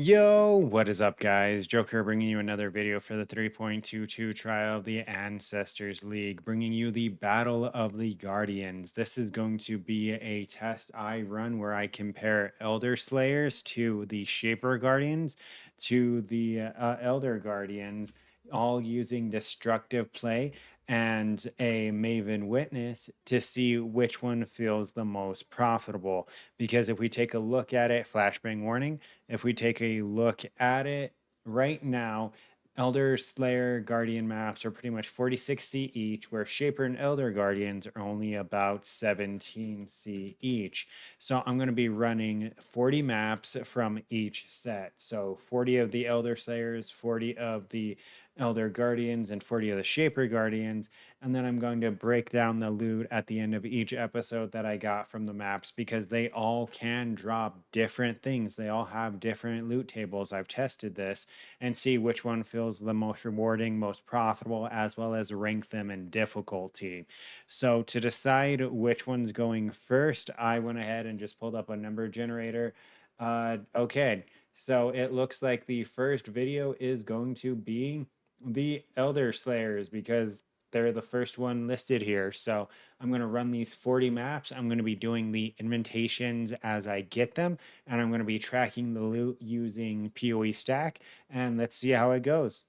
Yo, what is up, guys? Joker bringing you another video for the 3.22 trial of the Ancestors League, bringing you the Battle of the Guardians. This is going to be a test I run where I compare Elder Slayers to the Shaper Guardians to the Elder Guardians, all using destructive play and a Maven Witness to see which one feels the most profitable. Because if we take a look at it, flashbang warning, if we take a look at it right now, Elder Slayer Guardian maps are pretty much 46C each, where Shaper and Elder Guardians are only about 17C each. So I'm going to be running 40 maps from each set. So 40 of the Elder Slayers, 40 of the Elder Guardians, and 40 of the Shaper Guardians. And then I'm going to break down the loot at the end of each episode that I got from the maps because they all can drop different things. They all have different loot tables. I've tested this and see which one feels the most rewarding, most profitable, as well as rank them in difficulty. So to decide which one's going first, I went ahead and just pulled up a number generator. Okay, so it looks like the first video is going to be the Elder Slayers because they're the first one listed here. So I'm going to run these 40 maps. I'm going to be doing the invitations as I get them, and I'm going to be tracking the loot using POE stack, and let's see how it goes.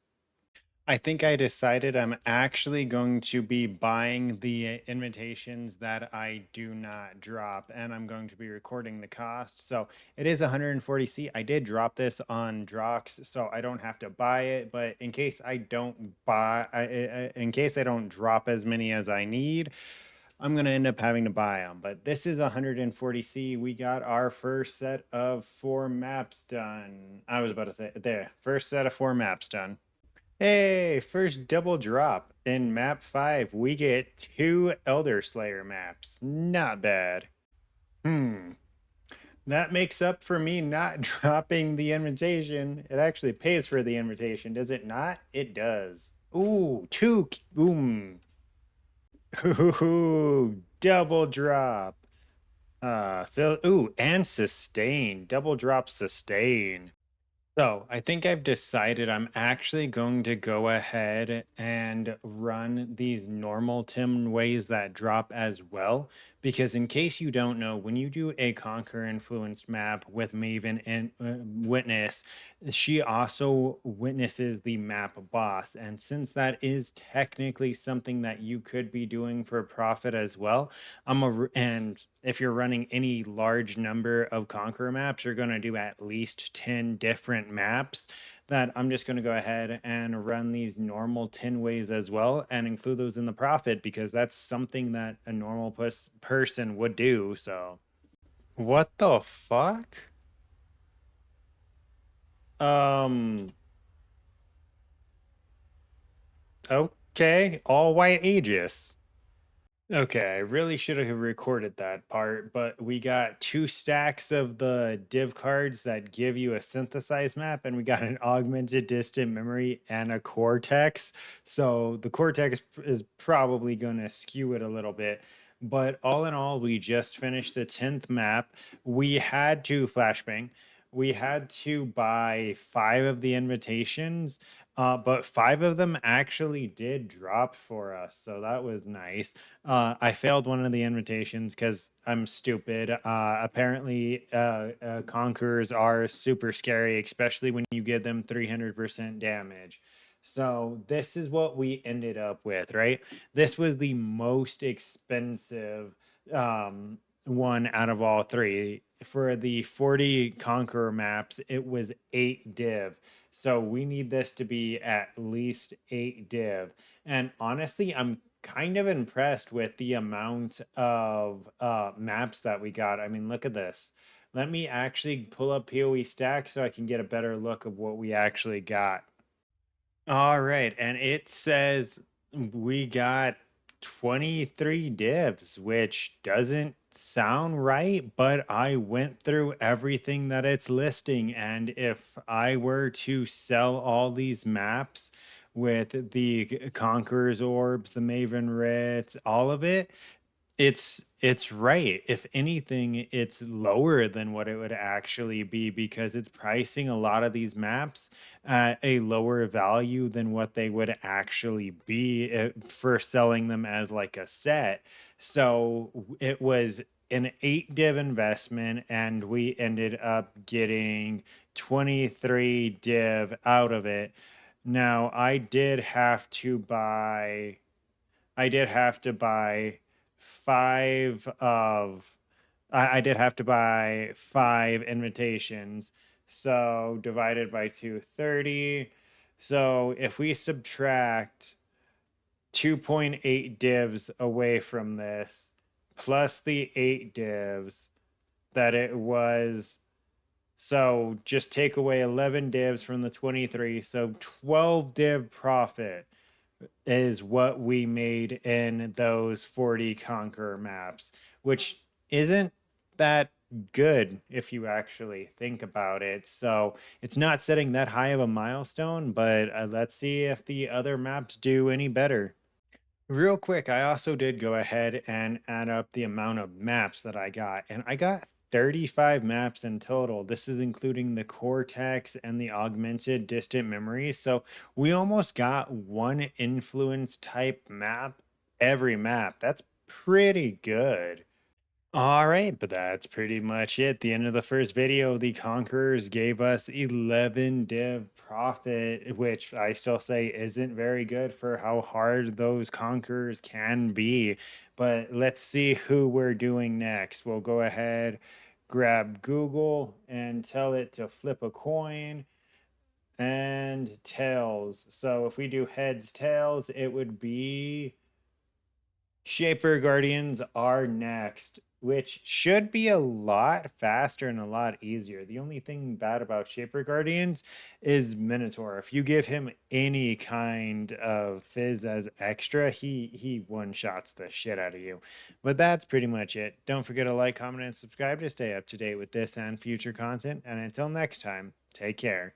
I think I decided I'm actually going to be buying the invitations that I do not drop, and I'm going to be recording the cost. So it is 140C. I did drop this on Drox, so I don't have to buy it. But in case I don't in case I don't drop as many as I need, I'm going to end up having to buy them. But this is 140C. We got our first set of 4 maps done. I was about to say there, first set of 4 maps done. Hey, first double drop. In map 5, we get 2 Elder Slayer maps. Not bad. That makes up for me not dropping the invitation. It actually pays for the invitation, does it not? It does. Ooh, 2. Boom. Ooh, double drop. Ooh, and sustain. Double drop sustain. So I think I've decided I'm actually going to go ahead and run these normal Tim ways that drop as well. Because in case you don't know, when you do a Conquer influenced map with Maven and Witness, she also witnesses the map boss. And since that is technically something that you could be doing for profit as well, and if you're running any large number of Conqueror maps, you're going to do at least 10 different maps that I'm just going to go ahead and run these normal 10 ways as well and include those in the profit because that's something that a normal person would do. So, what the fuck? Um, okay, all white Aegis. Okay, I really should have recorded that part, but we got 2 stacks of the div cards that give you a synthesized map, and we got an augmented distant memory and a cortex. So the cortex is probably going to skew it a little bit. But all in all, we just finished the 10th map. We had to flashbang. We had to buy 5 of the invitations, but 5 of them actually did drop for us. So that was nice. I failed one of the invitations because I'm stupid. Apparently, conquerors are super scary, especially when you give them 300% damage. So this is what we ended up with, right? This was the most expensive one out of all 3. For the 40 conqueror maps, it was 8 div. So we need this to be at least 8 div. And honestly, I'm kind of impressed with the amount of maps that we got. I mean, look at this. Let me actually pull up POE stack so I can get a better look of what we actually got. All right, and it says we got 23 divs, which doesn't sound right, but I went through everything that it's listing, and if I were to sell all these maps with the Conqueror's Orbs, the Maven Writs, all of it, It's right. If anything, it's lower than what it would actually be because it's pricing a lot of these maps at a lower value than what they would actually be for selling them as like a set. So it was an 8 div investment, and we ended up getting 23 div out of it. Now, I did have to buy five of I did have to buy five invitations. So divided by 230. So if we subtract 2.8 divs away from this, plus the 8 divs that it was, so just take away 11 divs from the 23. So 12 div profit is what we made in those 40 Conqueror maps, which isn't that good if you actually think about it. So it's not setting that high of a milestone, but let's see if the other maps do any better. Real quick, I also did go ahead and add up the amount of maps that I got, and I got 35 maps in total. This is including the Cortex and the augmented distant memory. So we almost got one influence type map every map. That's pretty good. All right, but that's pretty much it. The end of the first video, the Conquerors gave us 11 div profit, which I still say isn't very good for how hard those Conquerors can be. But let's see who we're doing next. We'll go ahead, grab Google, and tell it to flip a coin and tails. So if we do heads, tails, it would be Shaper Guardians are next, which should be a lot faster and a lot easier. The only thing bad about Shaper Guardians is Minotaur. If you give him any kind of fizz as extra, he one-shots the shit out of you. But that's pretty much it. Don't forget to like, comment, and subscribe to stay up to date with this and future content. And until next time, take care.